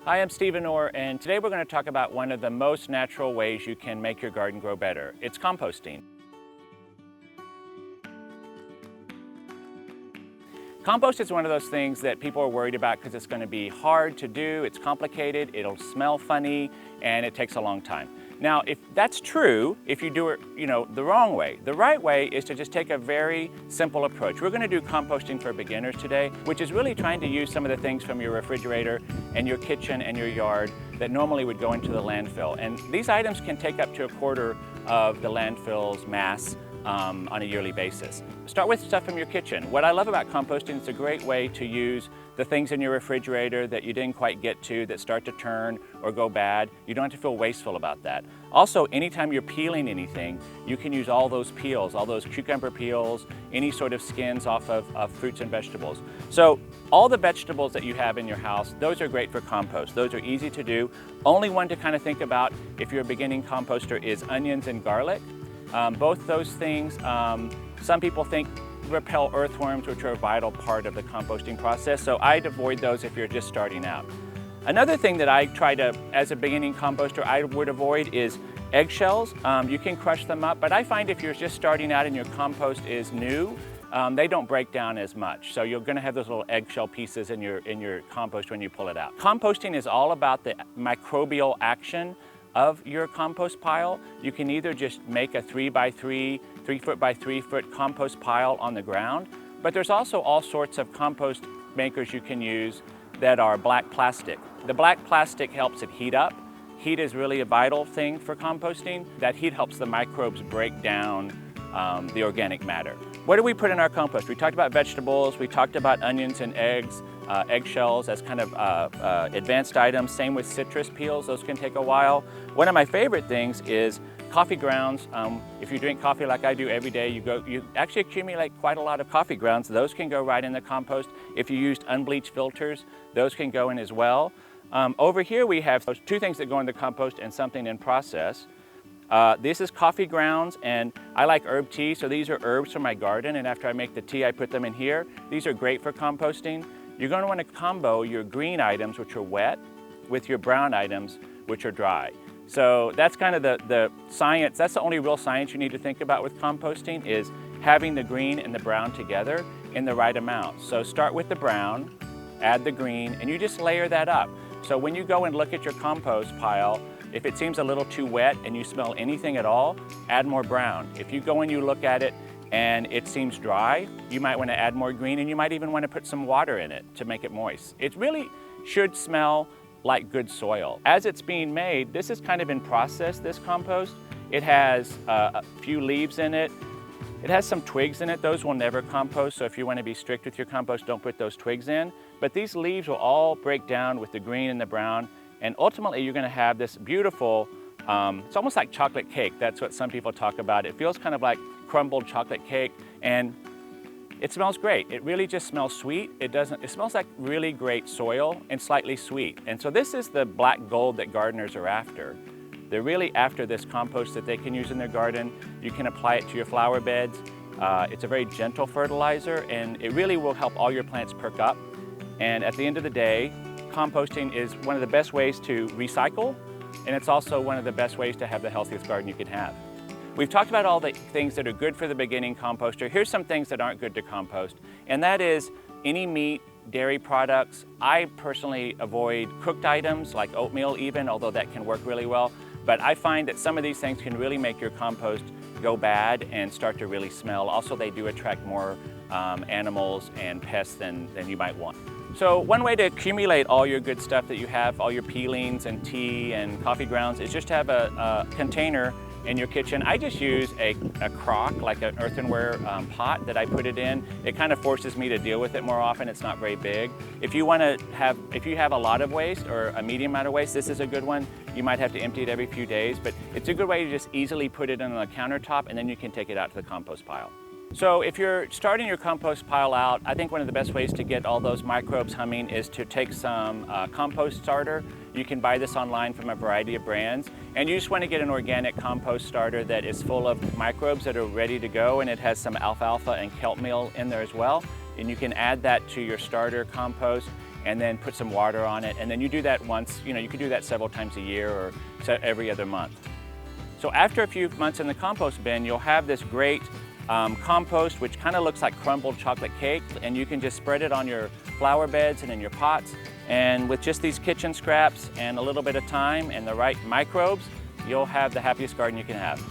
Hi, I'm Stephen Orr, and today we're going to talk about one of the most natural ways you can make your garden grow better. It's composting. Compost is one of those things that people are worried about because it's going to be hard to do, it's complicated, it'll smell funny, and it takes a long time. Now, if that's true, if you do it, the wrong way. The right way is to just take a very simple approach. We're going to do composting for beginners today, which is really trying to use some of the things from your refrigerator and your kitchen and your yard that normally would go into the landfill. And these items can take up to a quarter of the landfill's mass on a yearly basis. Start with stuff from your kitchen. What I love about composting, it's a great way to use the things in your refrigerator that you didn't quite get to that start to turn or go bad. You don't have to feel wasteful about that. Also, anytime you're peeling anything, you can use all those peels, all those cucumber peels, any sort of skins off of fruits and vegetables. So all the vegetables that you have in your house, those are great for compost. Those are easy to do. Only one to kind of think about if you're a beginning composter is onions and garlic. Both those things, some people think repel earthworms, which are a vital part of the composting process, so I'd avoid those if you're just starting out. Another thing that I try to, as a beginning composter, I would avoid is eggshells. You can crush them up, but I find if you're just starting out and your compost is new, they don't break down as much. So you're going to have those little eggshell pieces in your compost when you pull it out. Composting is all about the microbial action of your compost pile. You can either just make a 3 foot by 3 foot compost pile on the ground, but there's also all sorts of compost makers you can use that are black plastic. The black plastic helps it heat up. Heat is really a vital thing for composting. That heat helps the microbes break down the organic matter. What do we put in our compost? We talked about vegetables, we talked about onions and eggs, eggshells as kind of advanced items. Same with citrus peels, those can take a while. One of my favorite things is coffee grounds. If you drink coffee like I do every day, you actually accumulate quite a lot of coffee grounds. Those can go right in the compost. If you used unbleached filters, those can go in as well. Over here we have two things that go in the compost and something in process. This is coffee grounds, and I like herb tea, so these are herbs from my garden, and after I make the tea I put them in here. These are great for composting. You're going to want to combo your green items, which are wet, with your brown items, which are dry. So that's kind of the science. That's the only real science you need to think about with composting, is having the green and the brown together in the right amount. So start with the brown, add the green, and you just layer that up. So when you go and look at your compost pile, if it seems a little too wet and you smell anything at all, add more brown. If you go and you look at it and it seems dry, you might want to add more green, and you might even want to put some water in it to make it moist. It really should smell like good soil. As it's being made, this is kind of in process, this compost. It has a few leaves in it. It has some twigs in it. Those will never compost, so if you want to be strict with your compost, don't put those twigs in. But these leaves will all break down with the green and the brown, and ultimately you're going to have this beautiful, it's almost like chocolate cake. That's what some people talk about. It feels kind of like crumbled chocolate cake, and it smells great. It really just smells sweet. It smells like really great soil and slightly sweet. And so this is the black gold that gardeners are after. They're really after this compost that they can use in their garden. You can apply it to your flower beds. It's a very gentle fertilizer, and it really will help all your plants perk up. And at the end of the day, composting is one of the best ways to recycle, and it's also one of the best ways to have the healthiest garden you can have. We've talked about all the things that are good for the beginning composter. Here's some things that aren't good to compost, and that is any meat, dairy products. I personally avoid cooked items like oatmeal even, although that can work really well. But I find that some of these things can really make your compost go bad and start to really smell. Also, they do attract more animals and pests than you might want. So one way to accumulate all your good stuff that you have, all your peelings and tea and coffee grounds, is just to have a container in your kitchen. I just use a crock, like an earthenware pot that I put it in. It kind of forces me to deal with it more often. It's not very big. If you have a lot of waste or a medium amount of waste, this is a good one. You might have to empty it every few days, but it's a good way to just easily put it on the countertop, and then you can take it out to the compost pile. So if you're starting your compost pile out, I think one of the best ways to get all those microbes humming is to take some compost starter. You can buy this online from a variety of brands, and you just want to get an organic compost starter that is full of microbes that are ready to go, and it has some alfalfa and kelp meal in there as well. And you can add that to your starter compost, and then put some water on it. And then you do that once, you can do that several times a year or every other month. So after a few months in the compost bin, you'll have this great compost, which kind of looks like crumbled chocolate cake, and you can just spread it on your flower beds and in your pots. And with just these kitchen scraps and a little bit of time and the right microbes, you'll have the happiest garden you can have.